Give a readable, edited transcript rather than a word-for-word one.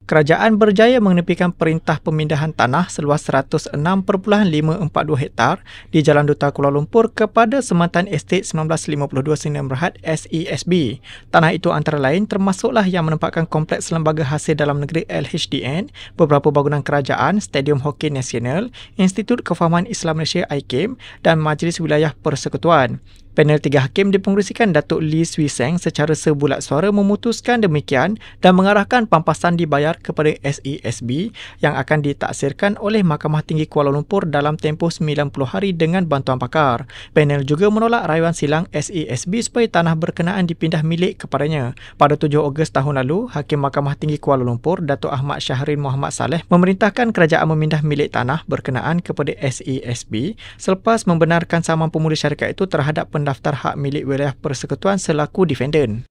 Kerajaan berjaya mengenepikan perintah pemindahan tanah seluas 106.542 hektar di Jalan Duta Kuala Lumpur kepada Sematan Estate 1952 Sdn Bhd SESB. Tanah itu antara lain termasuklah yang menempatkan Kompleks Lembaga Hasil Dalam Negeri LHDN, beberapa bangunan kerajaan, Stadium Hoki Nasional, Institut Kefahaman Islam Malaysia IKIM dan Majlis Wilayah Persekutuan. Panel 3 hakim dipengerusikan Datuk Lee Swee Seng secara sebulat suara memutuskan demikian dan mengarahkan pampasan dibayar kepada SESB yang akan ditaksirkan oleh Mahkamah Tinggi Kuala Lumpur dalam tempoh 90 hari dengan bantuan pakar. Panel juga menolak rayuan silang SESB supaya tanah berkenaan dipindah milik kepadanya. Pada 7 Ogos tahun lalu, Hakim Mahkamah Tinggi Kuala Lumpur, Datuk Ahmad Syahrin Muhammad Saleh memerintahkan kerajaan memindah milik tanah berkenaan kepada SESB selepas membenarkan saman pemuli syarikat itu terhadap pendaftar hak milik wilayah persekutuan selaku defendant.